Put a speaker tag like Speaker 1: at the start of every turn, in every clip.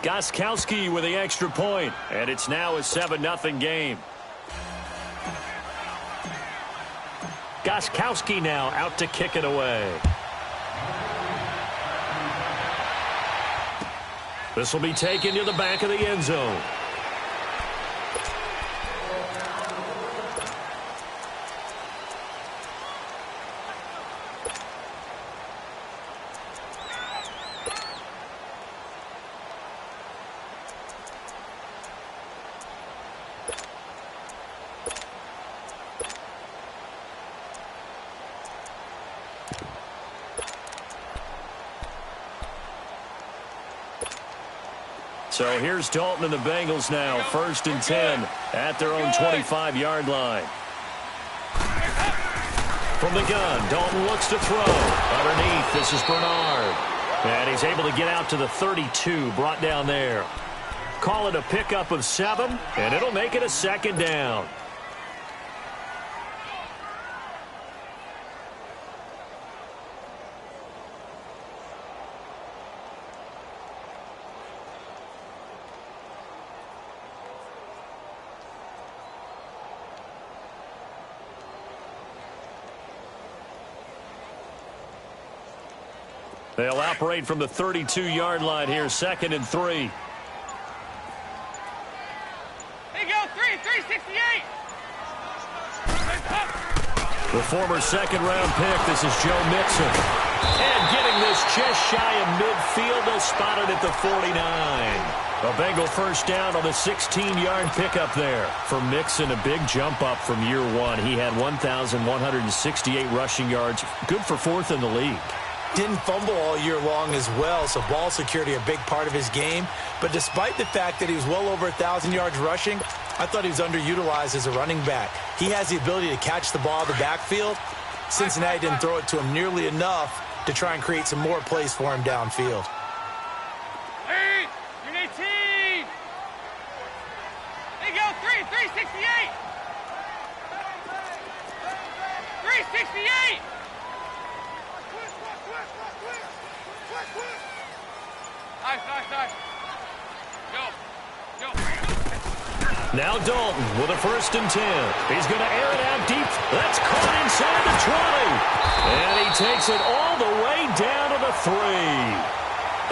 Speaker 1: Gostkowski with the extra point, and it's now a 7-0 game. Gostkowski now out to kick it away. This will be taken to the back of the end zone. So here's Dalton and the Bengals now, 1st and 10 at their own 25-yard line. From the gun, Dalton looks to throw. Underneath, this is Bernard. And he's able to get out to the 32, brought down there. Call it a pickup of 7, and it'll make it a 2nd down. They'll operate from the 32-yard line here, 2nd and 3.
Speaker 2: They go 368.
Speaker 1: The former 2nd-round pick, this is Joe Mixon. And getting this just shy of midfield, they'll spot it at the 49. A Bengal 1st down on the 16-yard pickup there. For Mixon, a big jump up from year 1. He had 1,168 rushing yards, good for 4th in the league.
Speaker 3: Didn't fumble all year long as well, so ball security a big part of his game. But despite the fact that he was well over 1,000 yards rushing, I thought he was underutilized as a running back. He has the ability to catch the ball in the backfield. Cincinnati didn't throw it to him nearly enough to try and create some more plays for him downfield.
Speaker 2: Hey, you need team. They go 368. 368. Nice. Go.
Speaker 1: Now Dalton with a 1st and 10. He's going to air it out deep. That's caught inside the 20. And he takes it all the way down to the 3.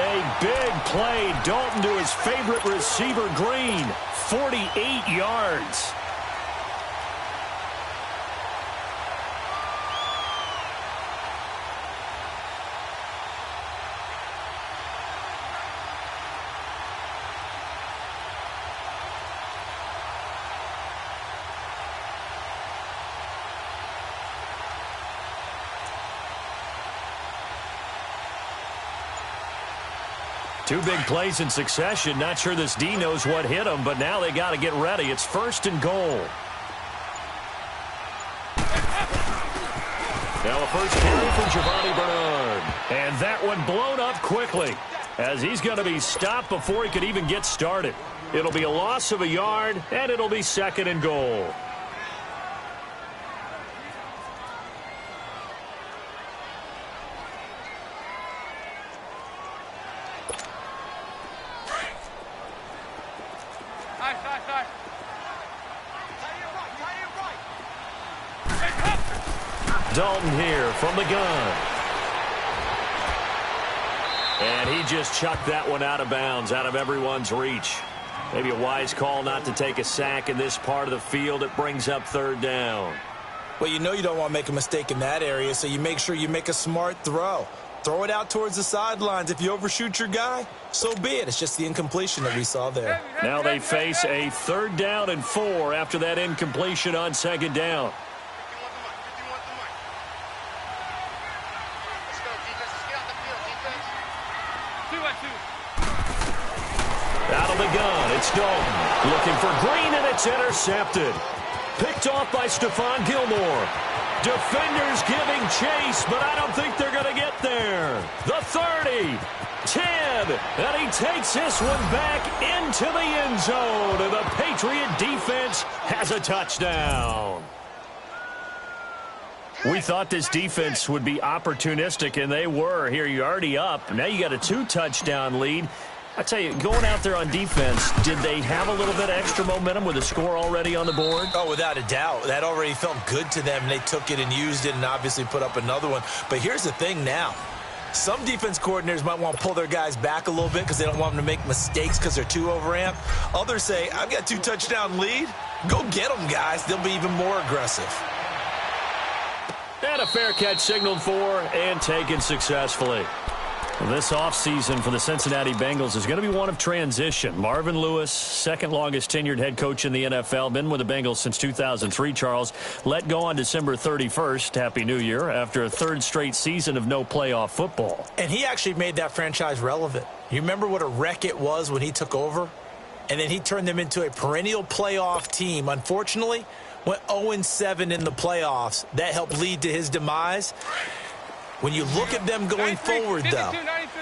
Speaker 1: A big play. Dalton to his favorite receiver, Green. 48 yards. Two big plays in succession. Not sure this D knows what hit him, but now they got to get ready. It's 1st and goal. Now a 1st carry for Giovanni Bernard. And that one blown up quickly as he's going to be stopped before he could even get started. It'll be a loss of a yard, and it'll be 2nd and goal. Dalton here from the gun. And he just chucked that one out of bounds, out of everyone's reach. Maybe a wise call not to take a sack in this part of the field. It brings up 3rd down.
Speaker 3: Well, you know you don't want to make a mistake in that area, so you make sure you make a smart throw. Throw it out towards the sidelines. If you overshoot your guy, so be it. It's just the incompletion that we saw there.
Speaker 1: Now they face a 3rd down and 4 after that incompletion on 2nd down. Out of the gun, it's Dalton. Looking for Green, and it's intercepted. Picked off by Stephon Gilmore. Defenders giving chase, but I don't think they're going to get there. The 30, 10, and he takes this one back into the end zone, and the Patriot defense has a touchdown. We thought this defense would be opportunistic, and they were. Here, you're already up. Now you got a 2-touchdown lead. I tell you, going out there on defense, did they have a little bit of extra momentum with a score already on the board?
Speaker 3: Oh, without a doubt. That already felt good to them. They took it and used it and obviously put up another one. But here's the thing now. Some defense coordinators might want to pull their guys back a little bit because they don't want them to make mistakes because they're too overamped. Others say, I've got 2-touchdown lead. Go get them, guys. They'll be even more aggressive.
Speaker 1: And a fair catch signaled for and taken successfully. This offseason for the Cincinnati Bengals is going to be one of transition. Marvin Lewis, second longest tenured head coach in the NFL, been with the Bengals since 2003, Charles. Let go on December 31st, Happy New Year, after a third straight season of no playoff football.
Speaker 3: And he actually made that franchise relevant. You remember what a wreck it was when he took over? And then he turned them into a perennial playoff team. Unfortunately, went 0-7 in the playoffs. That helped lead to his demise. When you look at them going forward, though,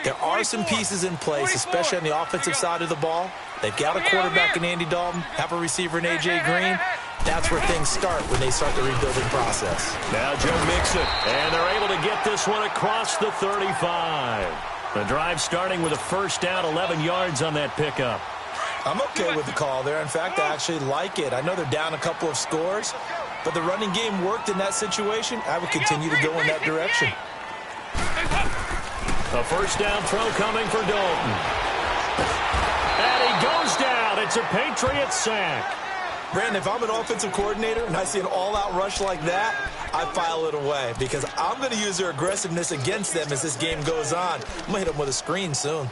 Speaker 3: there are some pieces in place, especially on the offensive side of the ball. They've got a quarterback in Andy Dalton, have a receiver in A.J. Green. That's where things start when they start the rebuilding process.
Speaker 1: Now Joe Mixon, and they're able to get this one across the 35. The drive starting with a first down, 11 yards on that pickup.
Speaker 3: I'm okay with the call there. In fact, I actually like it. I know they're down a couple of scores, but the running game worked in that situation. I would continue to go in that direction.
Speaker 1: A first down throw coming for Dalton. And he goes down. It's a Patriots sack.
Speaker 3: Brandon, if I'm an offensive coordinator and I see an all-out rush like that, I file it away because I'm going to use their aggressiveness against them as this game goes on. I'm going to hit them with a screen soon.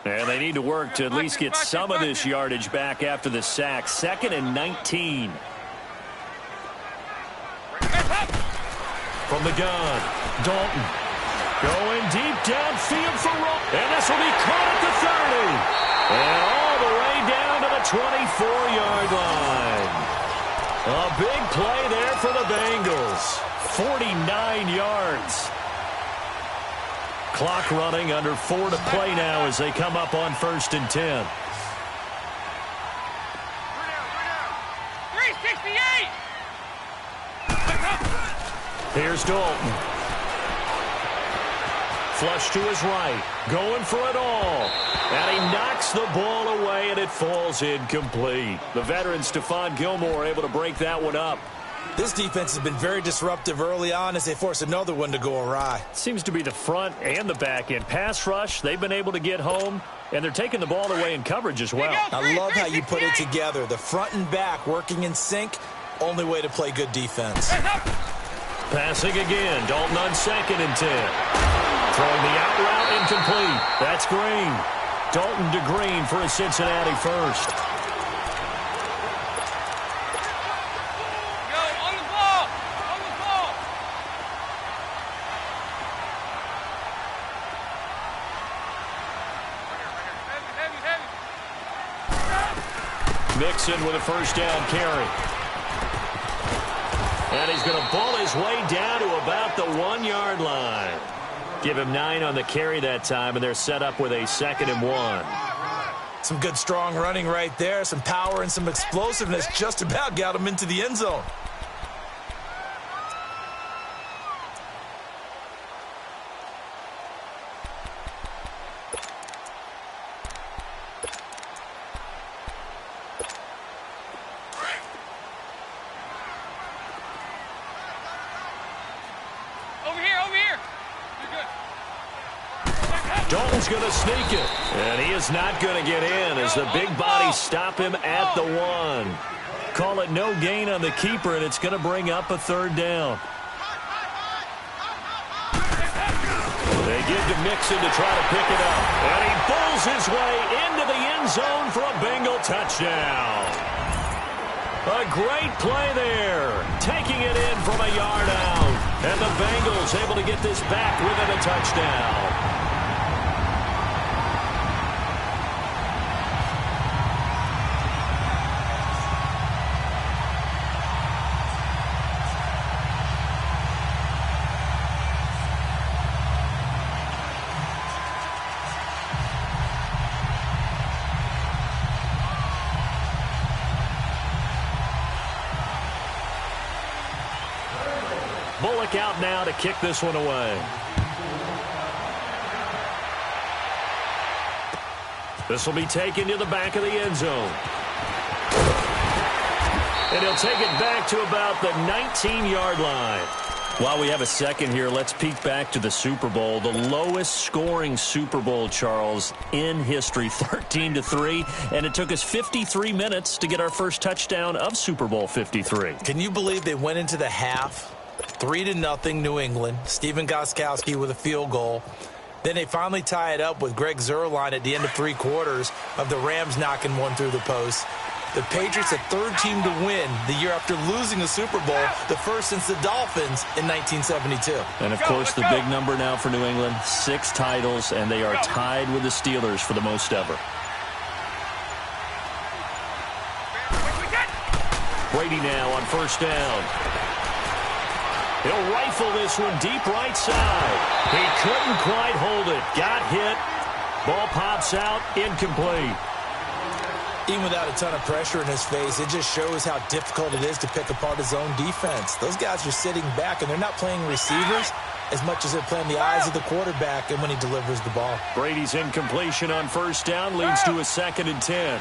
Speaker 1: And they need to work to at least get some of this yardage back after the sack. 2nd and 19. From the gun, Dalton going deep downfield for Roll. And this will be caught at the 30. And all the way down to the 24-yard line. A big play there for the Bengals. 49 yards. Clock running, under 4 to play now as they come up on 1st and 10.
Speaker 2: 368.
Speaker 1: Here's Dalton. Flush to his right. Going for it all. And he knocks the ball away, and it falls incomplete. The veteran Stephon Gilmore able to break that one up.
Speaker 3: This defense has been very disruptive early on as they force another one to go awry.
Speaker 1: Seems to be the front and the back end. Pass rush, they've been able to get home, and they're taking the ball away in coverage as well.
Speaker 3: I love how you put it together. The front and back working in sync, only way to play good defense.
Speaker 1: Passing again, Dalton on 2nd and 10. Throwing the out route incomplete. That's Green. Dalton to Green for a Cincinnati first. Mixon with a first down carry. And he's going to ball his way down to about the 1-yard line. Give him 9 on the carry that time, and they're set up with a 2nd and 1.
Speaker 3: Some good strong running right there. Some power and some explosiveness just about got him into the end zone.
Speaker 1: Dalton's going to sneak it, and he is not going to get in as the big bodies stop him at the 1. Call it no gain on the keeper, and it's going to bring up a 3rd down. They give to Mixon to try to pick it up, and he bowls his way into the end zone for a Bengal touchdown. A great play there, taking it in from a yard out, and the Bengals able to get this back within a touchdown. Bullock out now to kick this one away. This will be taken to the back of the end zone. And he'll take it back to about the 19-yard line. While we have a second here, let's peek back to the Super Bowl. The lowest scoring Super Bowl, Charles, in history, 13-3. And it took us 53 minutes to get our first touchdown of Super Bowl 53.
Speaker 3: Can you believe they went into the half, 3-0 New England, Stephen Gostkowski with a field goal. Then they finally tie it up with Greg Zuerlein at the end of 3 quarters of the Rams knocking one through the post. The Patriots, the third team to win the year after losing a Super Bowl, the first since the Dolphins in 1972.
Speaker 1: And, of course, the big number now for New England, 6 titles, and they are tied with the Steelers for the most ever. Brady now on first down. He'll rifle this one deep right side. He couldn't quite hold it. Got hit. Ball pops out, incomplete.
Speaker 3: Even without a ton of pressure in his face, it just shows how difficult it is to pick apart his own defense. Those guys are sitting back, and they're not playing receivers as much as they're playing the eyes of the quarterback and when he delivers the ball.
Speaker 1: Brady's incompletion on first down leads to a 2nd and 10.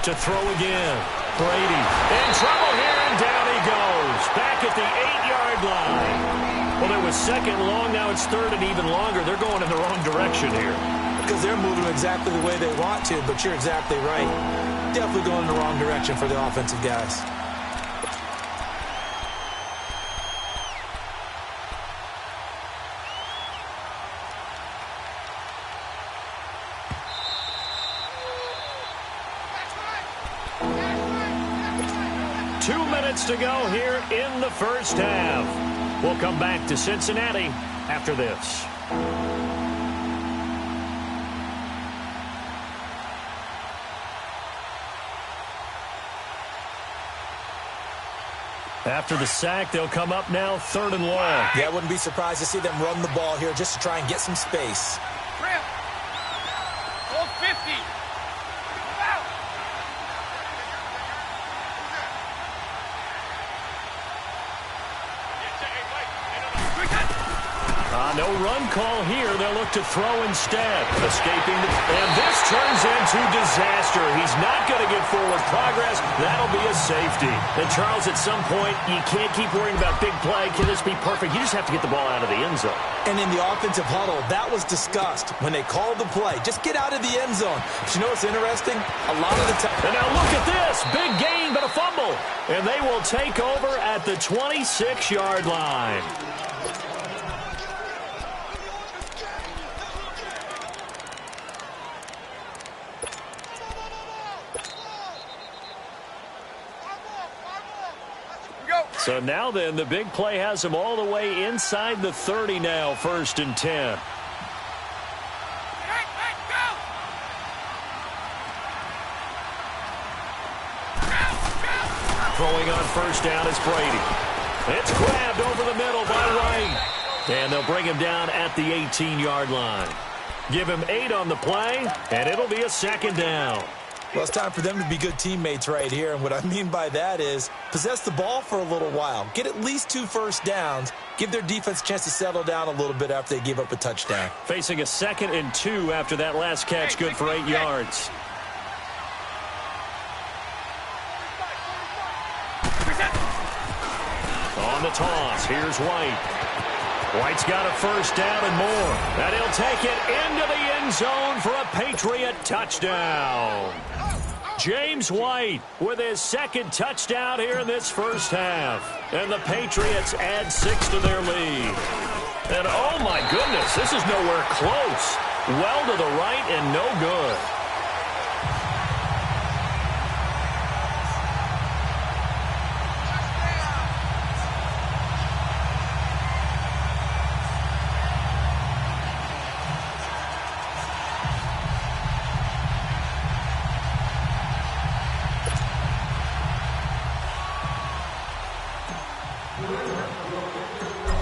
Speaker 1: To throw again. Brady in trouble here, and down he goes. Back at the 8-yard line. Well, it was 2nd long. Now it's 3rd and even longer. They're going in the wrong direction here.
Speaker 3: Because they're moving exactly the way they want to, but you're exactly right. Definitely going in the wrong direction for the offensive guys.
Speaker 1: Two minutes to go here in the first half. We'll come back to Cincinnati after this. After the sack, they'll come up now 3rd and long.
Speaker 3: Yeah, I wouldn't be surprised to see them run the ball here just to try and get some space.
Speaker 2: Hold 50.
Speaker 1: No run call here. They'll look to throw instead. Escaping. And this turns into disaster. He's not going to get forward progress. That'll be a safety. And, Charles, at some point, you can't keep worrying about big play. Can this be perfect? You just have to get the ball out of the end zone.
Speaker 3: And in the offensive huddle, that was discussed when they called the play. Just get out of the end zone. But you know what's interesting? A lot of the time.
Speaker 1: And now look at this. Big gain, but a fumble. And they will take over at the 26-yard line. So now then, the big play has him all the way inside the 30 now, 1st and 10. Throwing on first down is Brady. It's grabbed over the middle by Wright. And they'll bring him down at the 18-yard line. Give him 8 on the play, and it'll be a 2nd down.
Speaker 3: Well, it's time for them to be good teammates right here. And what I mean by that is possess the ball for a little while. Get at least 2 first downs. Give their defense a chance to settle down a little bit after they give up a touchdown.
Speaker 1: Facing a 2nd and 2 after that last catch, good for 8 yards. On the toss, here's White. White's got a first down and more. And he'll take it into the end zone for a Patriot touchdown. James White with his 2nd touchdown here in this first half. And the Patriots add 6 to their lead. And oh my goodness, this is nowhere close. Well to the right and no good.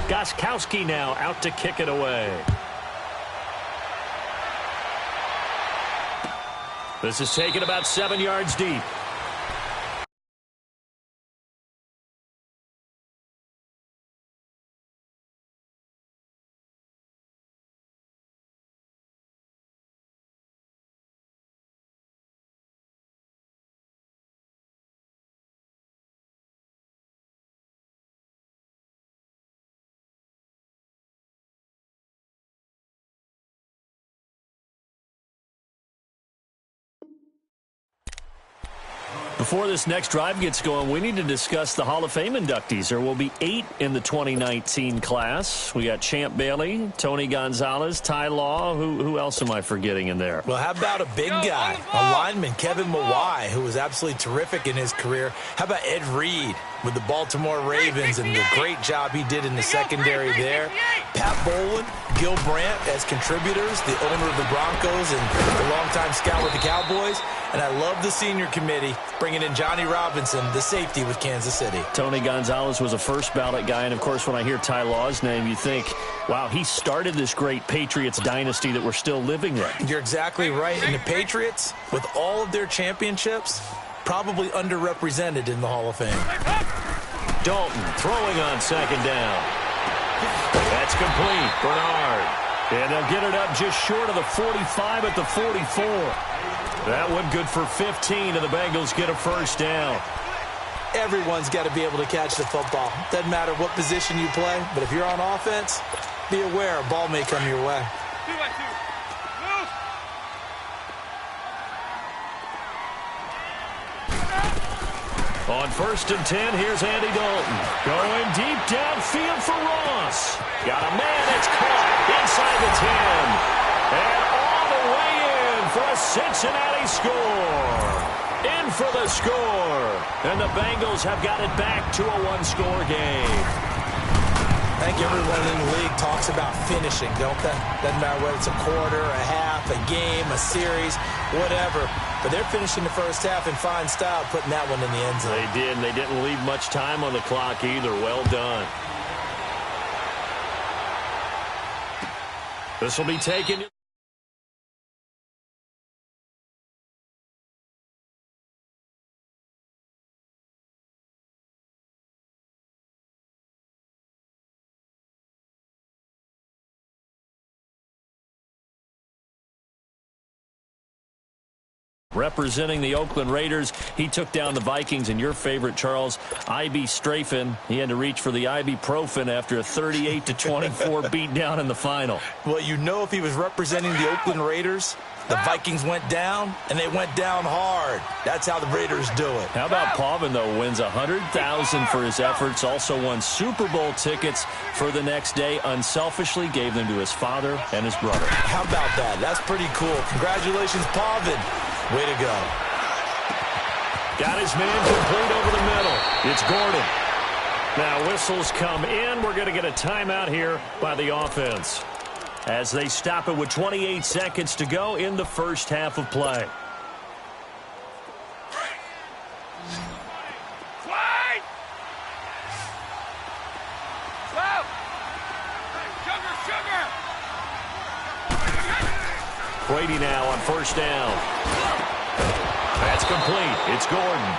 Speaker 1: Gostkowski now out to kick it away. This is taken about 7 yards deep. Before this next drive gets going, we need to discuss the Hall of Fame inductees. There will be 8 in the 2019 class. We got Champ Bailey, Tony Gonzalez, Ty Law. Who else am I forgetting in there?
Speaker 3: Well, how about a big guy, a lineman, Kevin Mawai, who was absolutely terrific in his career. How about Ed Reed with the Baltimore Ravens and the great job he did in the secondary there. Pat Bowlen, Gil Brandt as contributors, the owner of the Broncos and the longtime scout with the Cowboys. And I love the senior committee bringing in Johnny Robinson, the safety with Kansas City.
Speaker 1: Tony Gonzalez was a first ballot guy. And, of course, when I hear Ty Law's name, you think, wow, he started this great Patriots dynasty that we're still living in.
Speaker 3: You're exactly right. And the Patriots, with all of their championships, probably underrepresented in the Hall of Fame.
Speaker 1: Dalton throwing on second down. That's complete. Bernard. And they'll get it up just short of the 45 at the 44. That one good for 15, and the Bengals get a first down.
Speaker 3: Everyone's got to be able to catch the football. Doesn't matter what position you play, but if you're on offense, be aware a ball may come your way.
Speaker 2: 2-by-2. Move.
Speaker 1: On 1st and 10, here's Andy Dalton. Going deep downfield for Ross. Got a man that's caught inside the 10. And all the way in for a Cincinnati score. In for the score. And the Bengals have got it back to a one-score game.
Speaker 3: I think everyone in the league talks about finishing, don't they? Doesn't matter whether it's a quarter, a half, a game, a series, whatever. But they're finishing the first half in fine style, putting that one in the end zone.
Speaker 1: They did, and they didn't leave much time on the clock either. Well done. This will be taken. Representing the Oakland Raiders, he took down the Vikings, and your favorite, Charles, I.B. Strafen. He had to reach for the ibuprofen after a 38-24 beatdown in the final.
Speaker 3: Well, you know, if he was representing the Oakland Raiders, the Vikings went down, and they went down hard. That's how the Raiders do it.
Speaker 1: How about Pavin, though, wins $100,000 for his efforts, also won Super Bowl tickets for the next day, unselfishly gave them to his father and his brother.
Speaker 3: How about that? That's pretty cool. Congratulations, Pavin. Way to go.
Speaker 1: Got his man complete over the middle. It's Gordon. Now whistles come in. We're going to get a timeout here by the offense as they stop it with 28 seconds to go in the first half of play.
Speaker 2: Slide. Slow. Sugar.
Speaker 1: Brady now on first down. That's complete. It's Gordon.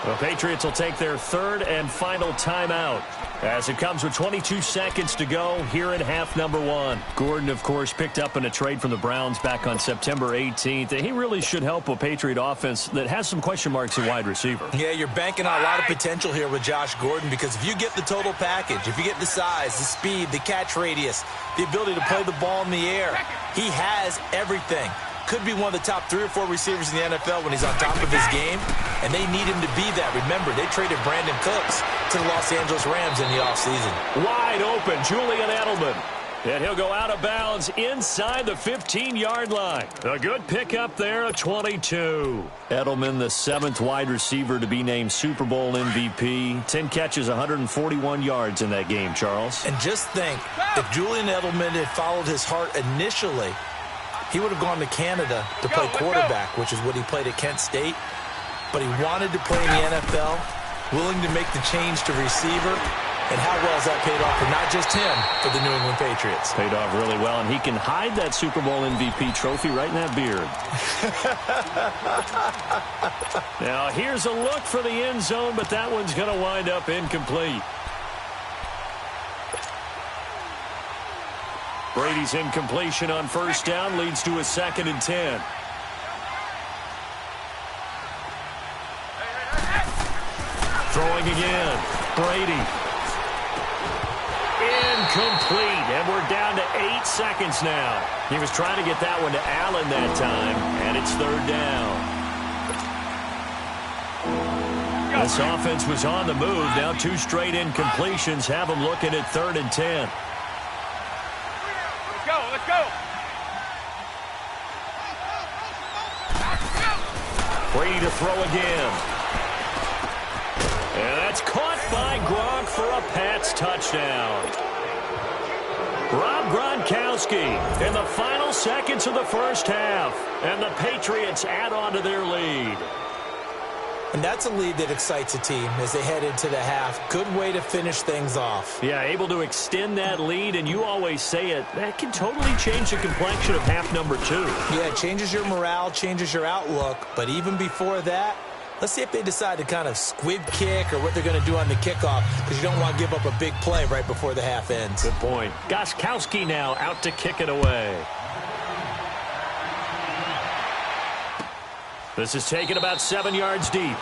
Speaker 1: The Patriots will take their third and final timeout as it comes with 22 seconds to go here in half number 1. Gordon, of course, picked up in a trade from the Browns back on September 18th. And he really should help a Patriot offense that has some question marks at wide receiver.
Speaker 3: Yeah, you're banking on a lot of potential here with Josh Gordon because if you get the total package, if you get the size, the speed, the catch radius, the ability to play the ball in the air, he has everything. Could be one of the top 3 or 4 receivers in the NFL when he's on top of his game, and they need him to be that. Remember, they traded Brandon Cooks to the Los Angeles Rams in the offseason.
Speaker 1: Wide open, Julian Edelman. And he'll go out of bounds inside the 15-yard line. A good pickup there, a 22. Edelman, the 7th wide receiver to be named Super Bowl MVP. 10 catches, 141 yards in that game, Charles.
Speaker 3: And just think, if Julian Edelman had followed his heart initially, he would have gone to Canada to play quarterback, which is what he played at Kent State. But he wanted to play in the NFL, willing to make the change to receiver. And how well has that paid off for not just him, for the New England Patriots?
Speaker 1: Paid off really well, and he can hide that Super Bowl MVP trophy right in that beard. Now, here's a look for the end zone, but that one's going to wind up incomplete. Brady's incompletion on first down leads to a 2nd and 10. Throwing again. Brady. Incomplete. And we're down to 8 seconds now. He was trying to get that one to Allen that time, and it's 3rd down. This offense was on the move. Now 2 straight incompletions have them looking at 3rd and 10.
Speaker 2: Let's go, let's go.
Speaker 1: Free to throw again. And that's caught by Gronk for a Pats touchdown. Rob Gronkowski in the final seconds of the first half. And the Patriots add on to their lead.
Speaker 3: And that's a lead that excites a team as they head into the half. Good way to finish things off.
Speaker 1: Yeah, able to extend that lead, and you always say it, that can totally change the complexion of half number 2.
Speaker 3: Yeah, it changes your morale, changes your outlook. But even before that, let's see if they decide to kind of squib kick or what they're going to do on the kickoff, because you don't want to give up a big play right before the half ends.
Speaker 1: Good point. Gostkowski now out to kick it away. This is taken about 7 yards deep.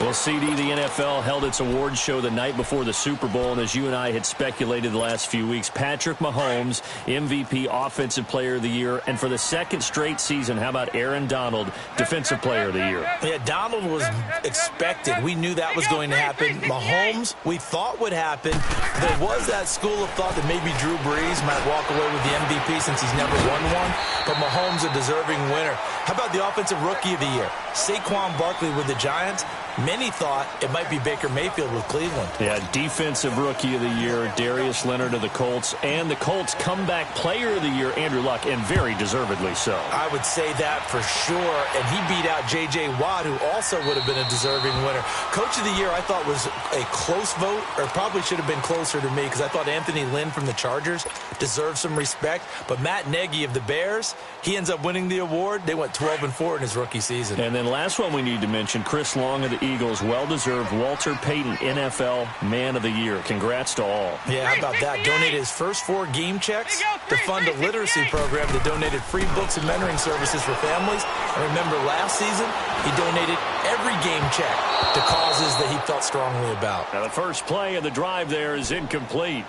Speaker 1: Well, CD, the NFL held its awards show the night before the Super Bowl, and as you and I had speculated the last few weeks, Patrick Mahomes, MVP, Offensive Player of the Year, and for the 2nd straight season, how about Aaron Donald, Defensive Player of the Year?
Speaker 3: Yeah, Donald was expected. We knew that was going to happen. Mahomes, we thought would happen. There was that school of thought that maybe Drew Brees might walk away with the MVP since he's never won one, but Mahomes a deserving winner. How about the Offensive Rookie of the Year? Saquon Barkley with the Giants. Many thought it might be Baker Mayfield with Cleveland.
Speaker 1: Yeah, Defensive Rookie of the Year, Darius Leonard of the Colts, and the Colts Comeback Player of the Year, Andrew Luck, and very deservedly so.
Speaker 3: I would say that for sure, and he beat out J.J. Watt, who also would have been a deserving winner. Coach of the Year, I thought, was a close vote, or probably should have been closer to me, because I thought Anthony Lynn from the Chargers deserved some respect, but Matt Nagy of the Bears, he ends up winning the award. They went 12-4 in his rookie season.
Speaker 1: And then last one we need to mention, Chris Long of the Eagles, well-deserved Walter Payton NFL Man of the Year. Congrats to all.
Speaker 3: Yeah, how about that? Donated his first 4 game checks to fund a literacy program that donated free books and mentoring services for families. And remember, last season, he donated every game check to causes that he felt strongly about.
Speaker 1: Now, the first play of the drive there is incomplete.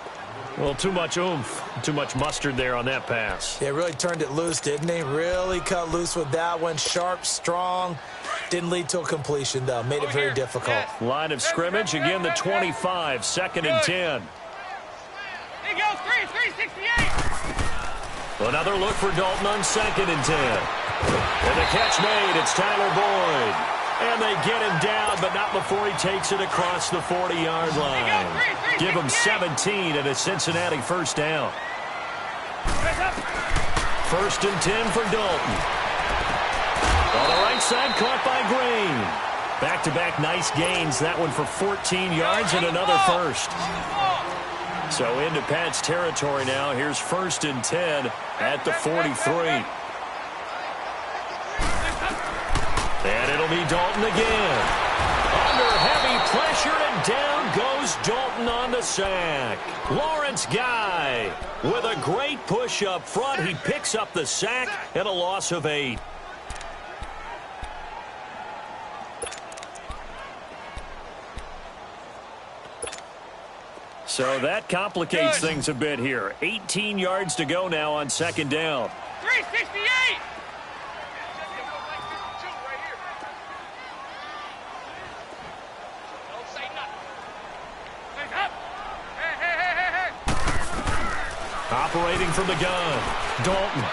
Speaker 1: Well, too much oomph, too much mustard there on that pass.
Speaker 3: Yeah, really turned it loose, didn't he? Really cut loose with that one. Sharp, strong. Didn't lead to a completion, though. Made it very difficult.
Speaker 1: Line of scrimmage, again the 25, 2nd and 10.
Speaker 2: He goes 368.
Speaker 1: Another look for Dalton on 2nd and 10. And the catch made, it's Tyler Boyd. And they get him down, but not before he takes it across the 40-yard line. Give him 17 and a Cincinnati first down. 1st and 10 for Dalton. On the right side, caught by Green. Back-to-back nice gains. That one for 14 yards and another first. So into Pat's territory now. Here's 1st and 10 at the 43. And it'll be Dalton again. Under heavy pressure, and down goes Dalton on the sack. Lawrence Guy with a great push up front. He picks up the sack and a loss of 8. So that complicates things a bit here. 18 yards to go now on 2nd down.
Speaker 2: 368.
Speaker 1: Operating from the gun. Dalton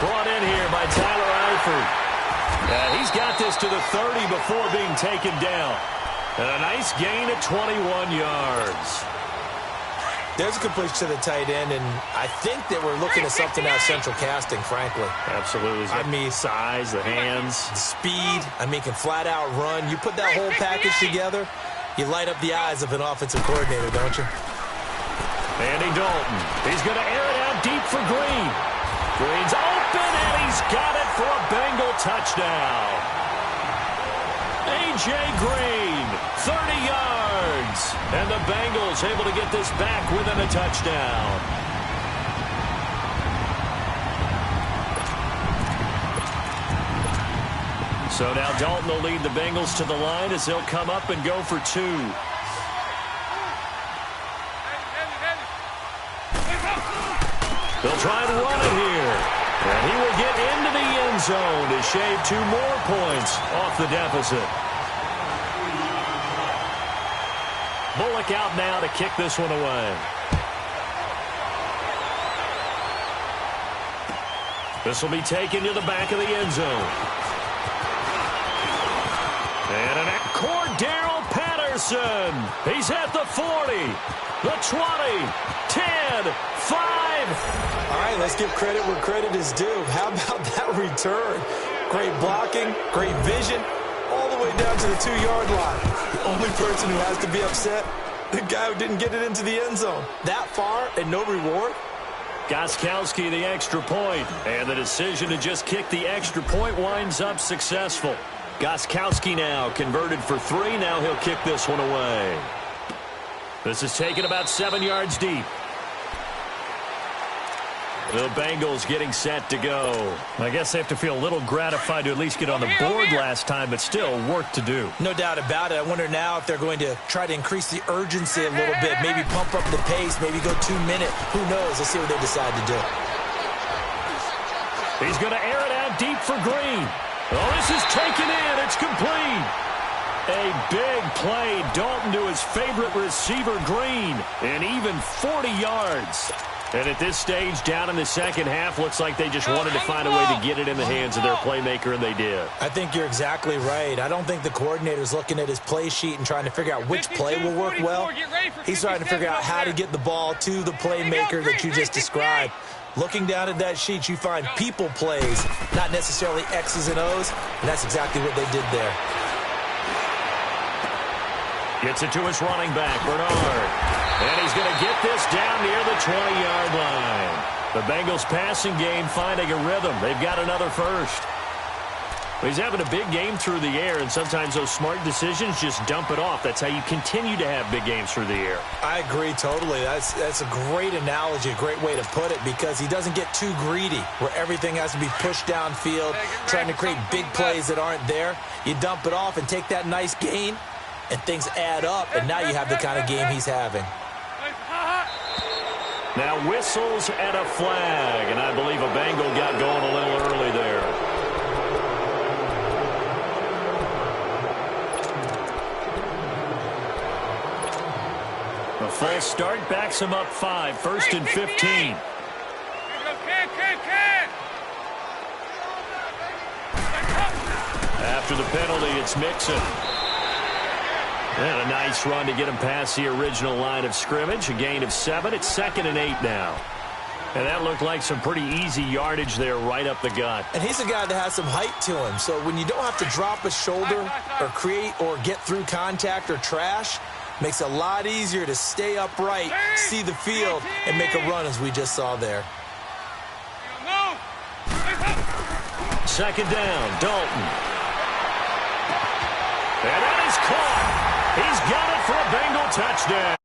Speaker 1: brought in here by Tyler Eifert. He's got this to the 30 before being taken down. And a nice gain at 21 yards.
Speaker 3: There's a completion to the tight end, and I think that we're looking at something out of central casting, frankly.
Speaker 1: Absolutely.
Speaker 3: I mean,
Speaker 1: size, the hands.
Speaker 3: the speed. I mean, can flat out run. You put that whole package together, you light up the eyes of an offensive coordinator, don't you?
Speaker 1: Andy Dalton. He's going to air it out deep for Green. Green's open, and he's got it for a Bengal touchdown. A.J. Green, 30 yards. And the Bengals able to get this back within a touchdown. So now Dalton will lead the Bengals to the line as they'll come up and go for 2. They'll try and run it here. And he will get into the end end zone to shave 2 more points off the deficit. Bullock out now to kick this one away. This will be taken to the back of the end zone. And an Cordero Patterson. He's at the 40, the 20, 10, 5.
Speaker 3: All right, let's give credit where credit is due. How about that return? Great blocking, great vision, all the way down to the 2-yard line. The only person who has to be upset, the guy who didn't get it into the end zone. That far and no reward?
Speaker 1: Gostkowski the extra point, and the decision to just kick the extra point winds up successful. Gostkowski now converted for 3. Now he'll kick this one away. This is taken about 7 yards deep. The Bengals getting set to go. I guess they have to feel a little gratified to at least get on the board last time, but still work to do.
Speaker 3: No doubt about it. I wonder now if they're going to try to increase the urgency a little bit, maybe pump up the pace, maybe go 2-minute. Who knows? Let's see what they decide to do.
Speaker 1: He's going to air it out deep for Green. Oh, this is taken in. It's complete. A big play. Dalton to his favorite receiver, Green, and even 40 yards. And at this stage, down in the second half, looks like they just wanted to find a way to get it in the hands of their playmaker, and they did.
Speaker 3: I think you're exactly right. I don't think the coordinator's looking at his play sheet and trying to figure out which play will work well. He's trying to figure out how to get the ball to the playmaker that you just described. Looking down at that sheet, you find people plays, not necessarily X's and O's, and that's exactly what they did there.
Speaker 1: Gets it to his running back, Bernard. And he's going to get this down near the 20-yard line. The Bengals passing game finding a rhythm. They've got another first. He's having a big game through the air, and sometimes those smart decisions just dump it off. That's how you continue to have big games through the air.
Speaker 3: I agree totally. That's a great analogy, a great way to put it, because he doesn't get too greedy where everything has to be pushed downfield, trying to create big plays that aren't there. You dump it off and take that nice gain, and things add up, and now you have the kind of game he's having.
Speaker 1: Now whistles and a flag, and I believe a Bengal got going a little early there. A full start backs him up 5, 1st and 15. After the penalty, it's Mixon. And a nice run to get him past the original line of scrimmage. A gain of 7. It's 2nd and 8 now. And that looked like some pretty easy yardage there right up the gut.
Speaker 3: And he's a guy that has some height to him. So when you don't have to drop a shoulder or create or get through contact or trash, makes it a lot easier to stay upright, see the field, and make a run as we just saw there.
Speaker 1: 2nd down, Dalton. And that is caught. He's got it for a Bengal touchdown.